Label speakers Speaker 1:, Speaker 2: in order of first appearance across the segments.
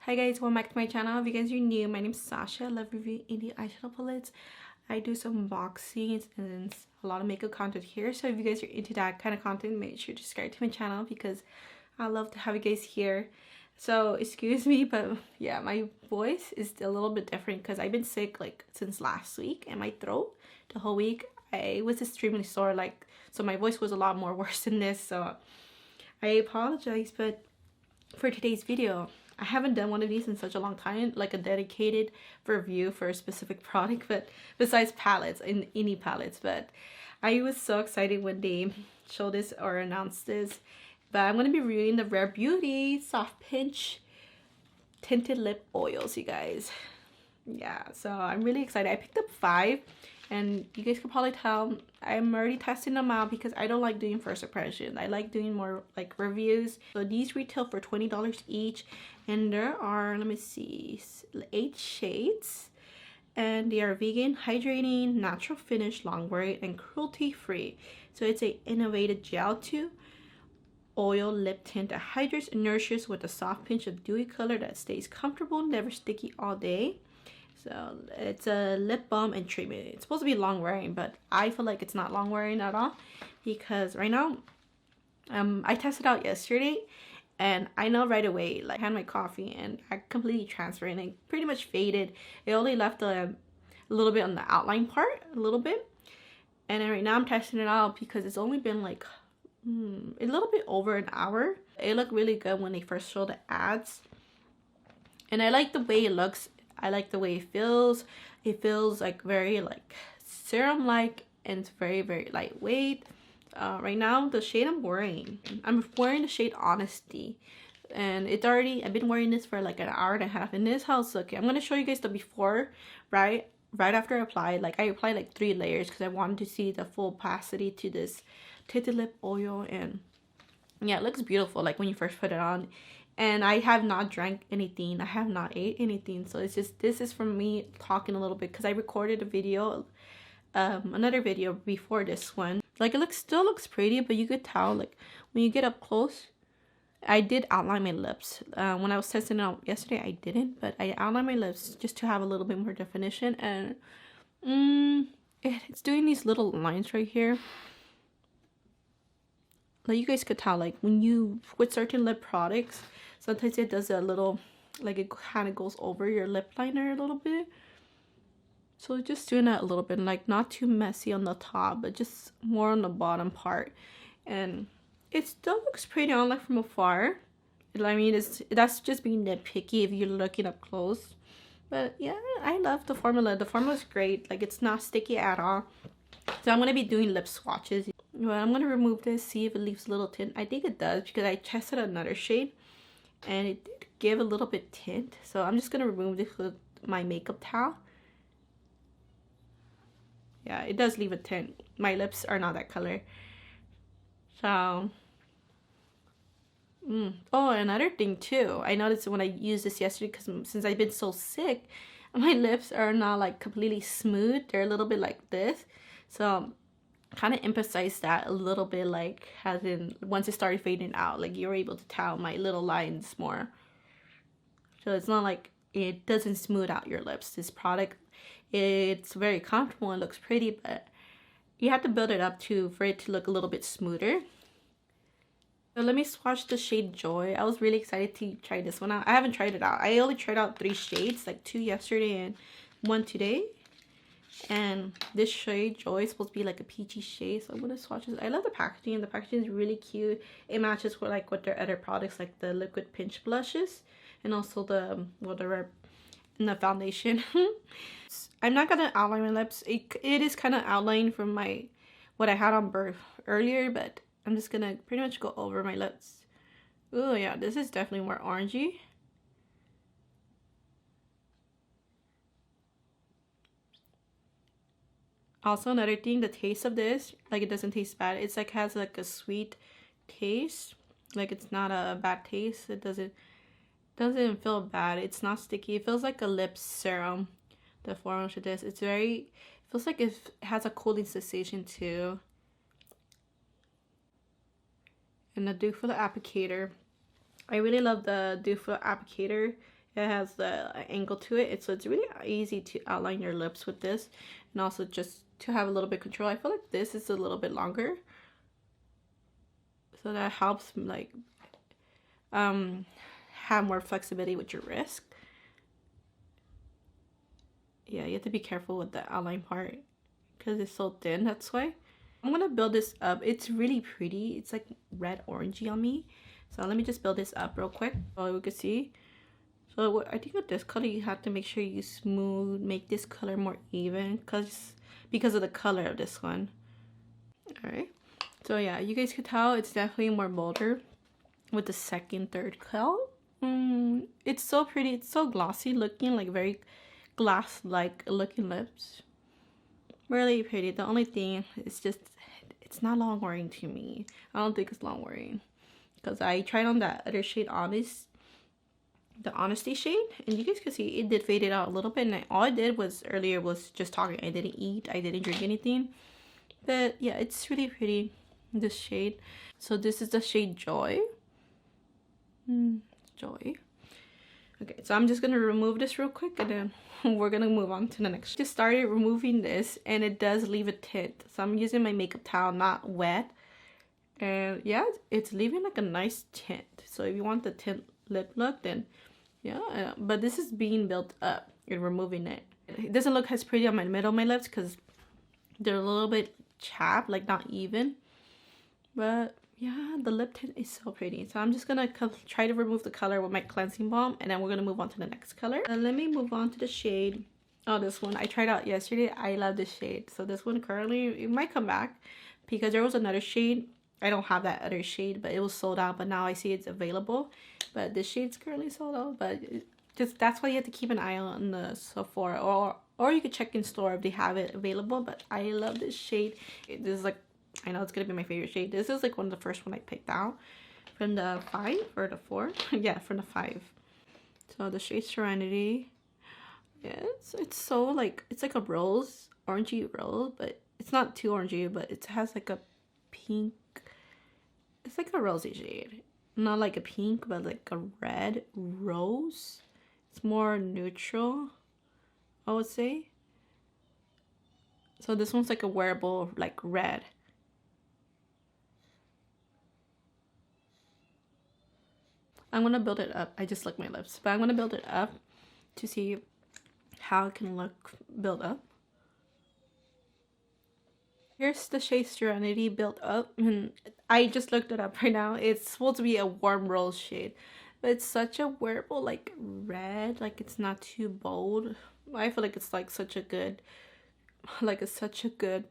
Speaker 1: Hi guys, welcome back to my channel. If you guys are new, my name is Sasha. I love reviewing indie eyeshadow palettes. I do some unboxings and a lot of makeup content here. So if you guys are into that kind of content, make sure to subscribe to my channel because I love to have you guys here. So excuse me, but yeah, my voice is a little bit different because I've been sick like since last week, and my throat the whole week I was extremely sore, so my voice was a lot more worse than this. So I apologize, but for today's video, I haven't done one of these in such a long time, like a dedicated review for a specific product, but besides palettes and any palettes. But I was so excited when they showed this or announced this. But I'm going to be reviewing the Rare Beauty Soft Pinch Tinted Lip Oils, you guys. Yeah, so I'm really excited. I picked up 5, and you guys can probably tell I'm already testing them out because I don't like doing first impressions. I like doing more like reviews. So these retail for $20 each, and there are, let me see, 8 shades, and they are vegan, hydrating, natural finish, long wear, and cruelty free. So it's a innovative gel to oil lip tint that hydrates and nourishes with a soft pinch of dewy color that stays comfortable, never sticky all day. So it's a lip balm and treatment. It's supposed to be long wearing, but I feel like it's not long wearing at all because right now I tested out yesterday, and I know right away, like I had my coffee and I completely transferred and it pretty much faded. It only left a little bit on the outline part, a little bit. And then right now I'm testing it out because it's only been like a little bit over an hour. It looked really good when they first showed the ads, and I like the way it looks. I like the way it feels. It feels like very like serum like, and it's very, very lightweight. Right now the shade I'm wearing the shade Honesty, and it's already, I've been wearing this for like an hour and a half, and this is how it's looking. I'm going to show you guys the before, right after I applied. Like I applied like 3 layers because I wanted to see the full opacity to this tinted lip oil, and yeah, it looks beautiful like when you first put it on. And I have not drank anything, I have not ate anything, so it's just, this is from me talking a little bit because I recorded a video, another video before this one. Like it still looks pretty, but you could tell like when you get up close. I did outline my lips when I was testing it out yesterday. I didn't, but I outlined my lips just to have a little bit more definition, and it's doing these little lines right here. Like you guys could tell, like when you with certain lip products, sometimes it does a little, like it kind of goes over your lip liner a little bit. So just doing that a little bit, like not too messy on the top, but just more on the bottom part. And it still looks pretty on like from afar. I mean, that's just being nitpicky if you're looking up close. But yeah, I love the formula. The formula's great. Like it's not sticky at all. So I'm gonna be doing lip swatches. Well, I'm going to remove this, see if it leaves a little tint. I think it does because I tested another shade and it did give a little bit tint. So I'm just going to remove this with my makeup towel. Yeah, it does leave a tint. My lips are not that color. So, oh, another thing too. I noticed when I used this yesterday, because since I've been so sick, my lips are not like completely smooth. They're a little bit like this. So kind of emphasize that a little bit, like as in once it started fading out, like you're able to tell my little lines more. So it's not like it doesn't smooth out your lips. This product, it's very comfortable and looks pretty, but you have to build it up for it to look a little bit smoother. So let me swatch the shade Joy. I was really excited to try this one out. I haven't tried it out. I only tried out 3 shades, like 2 yesterday and 1 today. And this shade Joy is supposed to be like a peachy shade, so I'm gonna swatch this. I love the packaging. The packaging is really cute. It matches with like with their other products, like the liquid pinch blushes, and also the the foundation. I'm not gonna outline my lips. It is kind of outlined from what I had on birth earlier, but I'm just gonna pretty much go over my lips. Oh yeah, this is definitely more orangey. Also, another thing, the taste of this, like it doesn't taste bad. It's like has like a sweet taste. Like it's not a bad taste. It doesn't feel bad. It's not sticky. It feels like a lip serum. The formula to this, it's very, feels like it has a cooling sensation too. And the Dew for the applicator. I really love the Dew for applicator. It has the angle to it. So it's really easy to outline your lips with this. And also just to have a little bit control. I feel like this is a little bit longer. So that helps like have more flexibility with your wrist. Yeah, you have to be careful with the outline part because it's so thin, that's why. I'm gonna build this up. It's really pretty. It's like red orangey on me. So let me just build this up real quick so we can see. So I think with this color you have to make sure you make this color more even because of the color of this one. Alright. So yeah, you guys could tell it's definitely more bolder with the second, third color. It's so pretty. It's so glossy looking, like very glass-like looking lips. Really pretty. The only thing is just it's not long wearing to me. I don't think it's long wearing because I tried on that other shade, the Honesty shade, and you guys can see it did fade it out a little bit. And all I did was earlier was just talking. I didn't eat. I didn't drink anything. But yeah, it's really pretty, this shade. So this is the shade Joy. Joy. Okay, so I'm just gonna remove this real quick and then we're gonna move on to the next. Just started removing this and it does leave a tint. So I'm using my makeup towel, not wet. And yeah, it's leaving like a nice tint. So if you want the tint lip look, then yeah. But this is being built up and removing it. It doesn't look as pretty on my middle of my lips because they're a little bit chapped, like not even. But yeah, the lip tint is so pretty. So I'm just gonna try to remove the color with my cleansing balm, and then we're gonna move on to the next color. Let me move on to the shade. Oh, this one I tried out yesterday. I love this shade. So this one currently, it might come back because there was another shade. I don't have that other shade, but it was sold out. But now I see it's available. But this shade's currently sold out. But that's why you have to keep an eye on the Sephora, or you could check in store if they have it available. But I love this shade. This is like, I know it's gonna be my favorite shade. This is like one of the first one I picked out from the 5 or the 4. Yeah, from the 5. So the shade Serenity. Yeah, it's so like, it's like a rose, orangey rose, but it's not too orangey, but it has like a pink. It's like a rosy shade, not like a pink, but like a red rose. It's more neutral, I would say. So this one's like a wearable, like red. I'm gonna build it up. I just licked my lips, but I'm gonna build it up to see how it can look built up. Here's the shade Serenity built up, and I just looked it up right now. It's supposed to be a warm rose shade, but it's such a wearable like red. Like it's not too bold. I feel like it's like such a good,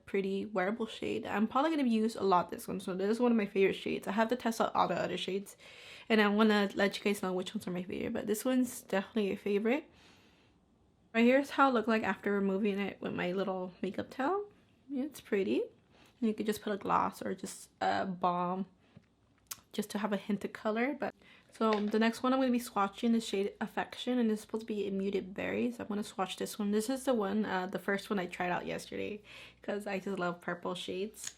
Speaker 1: pretty wearable shade. I'm probably gonna use a lot this one. So this is one of my favorite shades. I have to test out all the other shades, and I wanna let you guys know which ones are my favorite. But this one's definitely a favorite. Right here's how it looked like after removing it with my little makeup towel. Yeah, it's pretty. You could just put a gloss or just a balm just to have a hint of color. But so the next one I'm going to be swatching is shade Affection, and it's supposed to be a muted berry. So I'm going to swatch this one. This is the one, the first one I tried out yesterday because I just love purple shades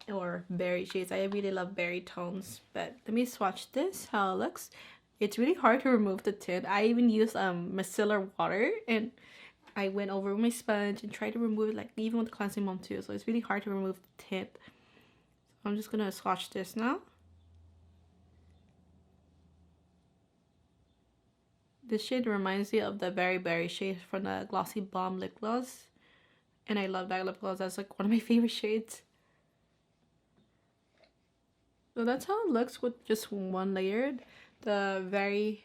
Speaker 1: or berry shades. I really love berry tones. But let me swatch this, how it looks. It's really hard to remove the tint. I even used micellar water, and I went over with my sponge and tried to remove it, like even with the cleansing balm too. So it's really hard to remove the tint. So I'm just gonna swatch this now. This shade reminds me of the Very Berry shade from the Glossy Balm lip gloss, and I love that lip gloss. That's like one of my favorite shades. So that's how it looks with just one layer. The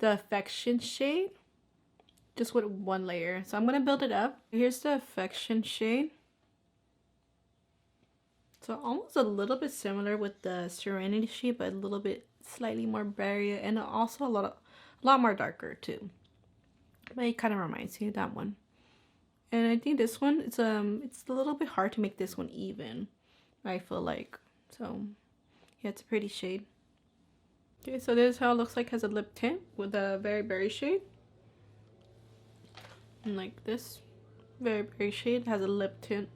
Speaker 1: Affection shade, just with one layer. So I'm gonna build it up. Here's the Affection shade. So almost a little bit similar with the Serenity shade, but a little bit slightly more berry, and also a lot more darker too. But it kind of reminds me of that one. And I think this one, it's a little bit hard to make this one even, I feel like. So yeah, it's a pretty shade. Okay, so this is how it looks like as a lip tint with a Very Berry shade. And like this Very Berry shade has a lip tint.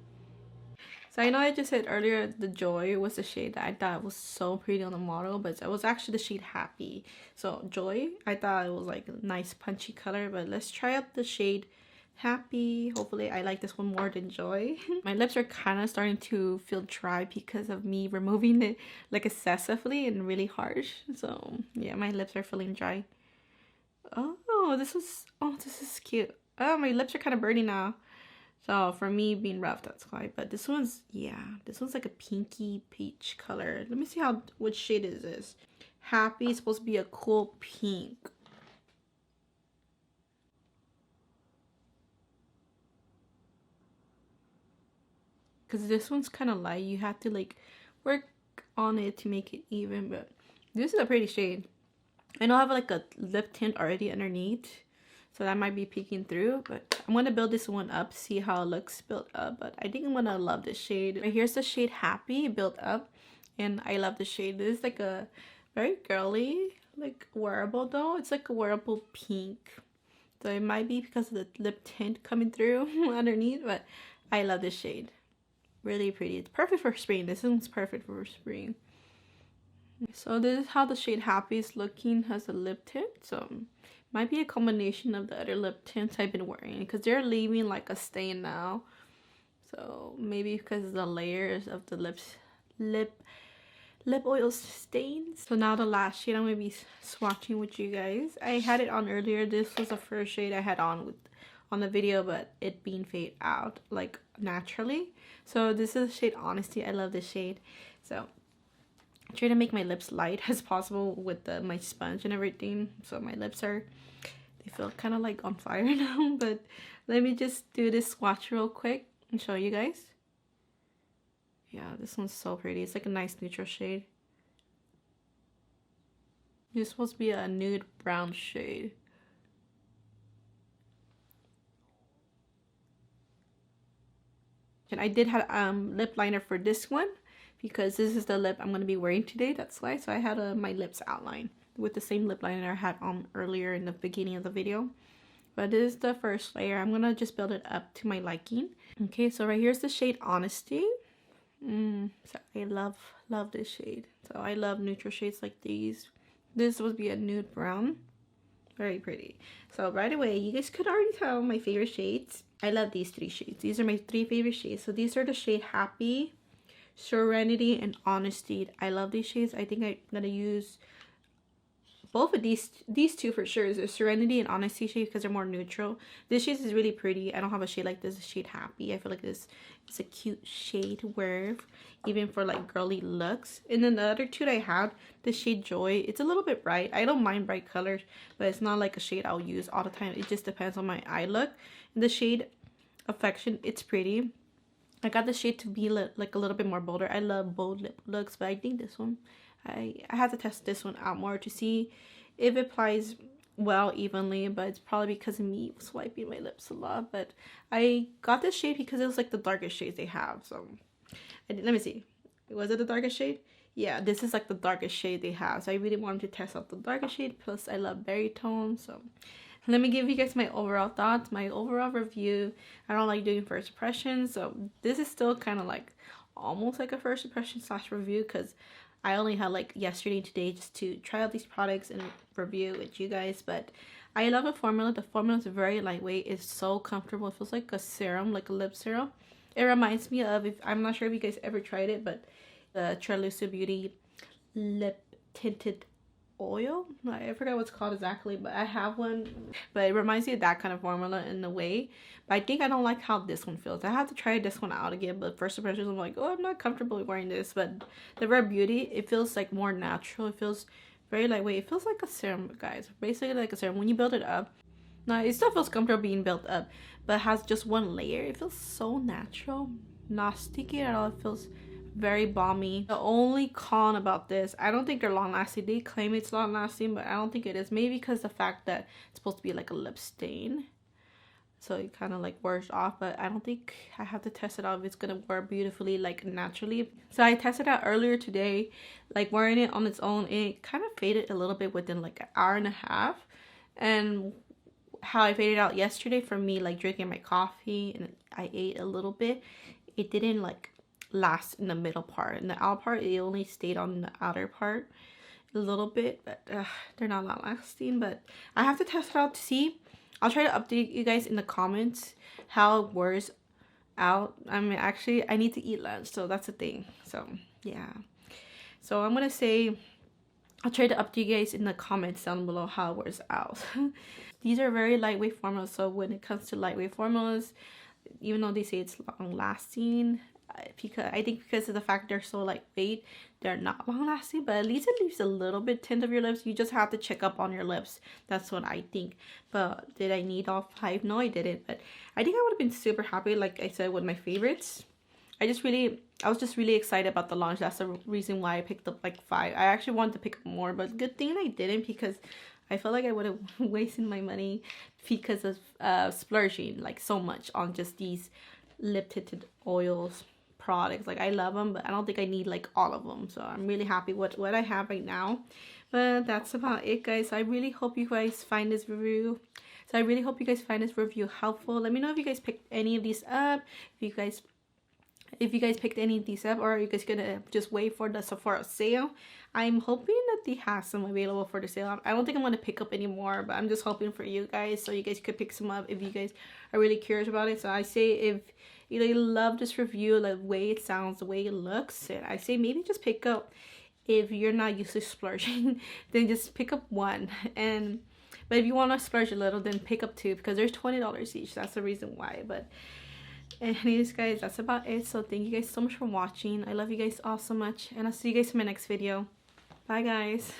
Speaker 1: So I know I just said earlier the Joy was the shade that I thought was so pretty on the model, but it was actually the shade Happy. So Joy, I thought it was like a nice punchy color, but let's try out the shade Happy. Hopefully I like this one more than Joy. My lips are kind of starting to feel dry because of me removing it like excessively and really harsh. So yeah, my lips are feeling dry. Oh, this is cute. Oh, my lips are kind of burning now. So for me being rough, that's why. But this one's, yeah, this one's like a pinky peach color. Let me see what shade is this. Happy is supposed to be a cool pink. Because this one's kind of light. You have to like work on it to make it even. But this is a pretty shade. I know I have like a lip tint already underneath, so that might be peeking through, but I'm going to build this one up, see how it looks built up. But I think I'm going to love this shade. Right here's the shade Happy built up, and I love the shade. This is like a very girly, like wearable though. It's like a wearable pink. So it might be because of the lip tint coming through underneath, but I love this shade. Really pretty. It's perfect for spring. This one's perfect for spring. So this is how the shade Happy is looking as a lip tint. So might be a combination of the other lip tints I've been wearing, because they're leaving like a stain now. So maybe because of the layers of the lip oil stains. So now the last shade I'm going to be swatching with you guys. I had it on earlier. This was the first shade I had on the video, but it being fade out like naturally. So this is the shade Honesty. I love this shade. So I try to make my lips light as possible with my sponge and everything. So my lips they feel kind of like on fire now. But let me just do this swatch real quick and show you guys. Yeah, this one's so pretty. It's like a nice neutral shade. This is supposed to be a nude brown shade. And I did have lip liner for this one, because this is the lip I'm going to be wearing today. That's why. So I had my lips outlined with the same lip liner I had on earlier in the beginning of the video. But this is the first layer. I'm going to just build it up to my liking. Okay, so right here's the shade Honesty. So I love this shade. So I love neutral shades like these. This would be a nude brown. Very pretty. So right away, you guys could already tell my favorite shades. I love these three shades. These are my three favorite shades. So these are the shade Happy, Serenity, and Honesty. I love these shades. I think I'm gonna use both of these two for sure. Is a Serenity and Honesty shade because they're more neutral. This shade is really pretty. I don't have a shade like this. The shade Happy. I feel like this is a cute shade to wear, even for like girly looks. And then the other two that I had, the shade Joy. It's a little bit bright. I don't mind bright colors, but it's not like a shade I'll use all the time. It just depends on my eye look. And the shade Affection. It's pretty. I got the shade to be like a little bit more bolder. I love bold lip looks, but I think this one, I have to test this one out more to see if it applies well evenly, but it's probably because of me swiping my lips a lot. But I got this shade because it was like the darkest shades they have. So let me see, was it the darkest shade? Yeah, this is like the darkest shade they have. So I really wanted to test out the darkest shade. Plus I love berry tone. So let me give you guys my overall thoughts, my overall review. I don't like doing first impressions, so this is still kind of like almost like a first impression / review, because I only had like yesterday and today just to try out these products and review with you guys. But I love the formula. The formula is very lightweight. It's so comfortable. It feels like a serum, like a lip serum. It reminds me of, I'm not sure if you guys ever tried it, but the Trelucid Beauty lip tinted oil. I forgot what it's called exactly, but I have one. But it reminds me of that kind of formula in a way. But I think I don't like how this one feels. I have to try this one out again. But first impressions, I'm like, oh, I'm not comfortable wearing this. But the Rare Beauty, it feels like more natural. It feels very lightweight. It feels like a serum, guys. Basically like a serum. When you build it up, now it still feels comfortable being built up, but it has just one layer. It feels so natural, not sticky at all. It feels very balmy. The only con about this, I don't think they're long lasting. They claim it's long lasting, but I don't think it is. Maybe because the fact that it's supposed to be like a lip stain, so it kind of like wears off. But I don't think, I have to test it out if it's gonna wear beautifully like naturally. So I tested out earlier today, like wearing it on its own. It kind of faded a little bit within like an hour and a half. And how I faded out yesterday from me like drinking my coffee and I ate a little bit, it didn't like last in the middle part. In the outer part, it only stayed on the outer part a little bit, but they're not long lasting. But I have to test it out to see. I'll try to update you guys in the comments how it wears out. I mean, actually, I need to eat lunch, so that's the thing. So yeah, so I'm gonna say I'll try to update you guys in the comments down below how it wears out. These are very lightweight formulas, so when it comes to lightweight formulas, even though they say it's long lasting, because I think because of the fact they're so lightweight, they're not long lasting, but at least it leaves a little bit tint of your lips. You just have to check up on your lips. That's what I think. But did I need all 5? No, I didn't, but I think I would have been super happy, like I said, with my favorites. I was just really excited about the launch. That's the reason why I picked up like 5. I actually wanted to pick up more, but good thing I didn't, because I felt like I would have wasted my money because of splurging like so much on just these lip tinted oils products. Like I love them, but I don't think I need like all of them. So I'm really happy with what I have right now. But that's about it, guys. I really hope you guys find this review helpful. Let me know if you guys picked any of these up. If you guys picked any of these up, or are you guys gonna just wait for the Sephora sale? I'm hoping that they have some available for the sale. I don't think I'm gonna pick up any more, but I'm just hoping for you guys, so you guys could pick some up if you guys are really curious about it. So I say if you love this review, the way it sounds, the way it looks, and I say maybe just pick up. If you're not used to splurging, then just pick up 1. But if you want to splurge a little, then pick up 2, because there's $20 each. That's the reason why. But anyways, guys, that's about it. So thank you guys so much for watching. I love you guys all so much, and I'll see you guys in my next video. Bye, guys.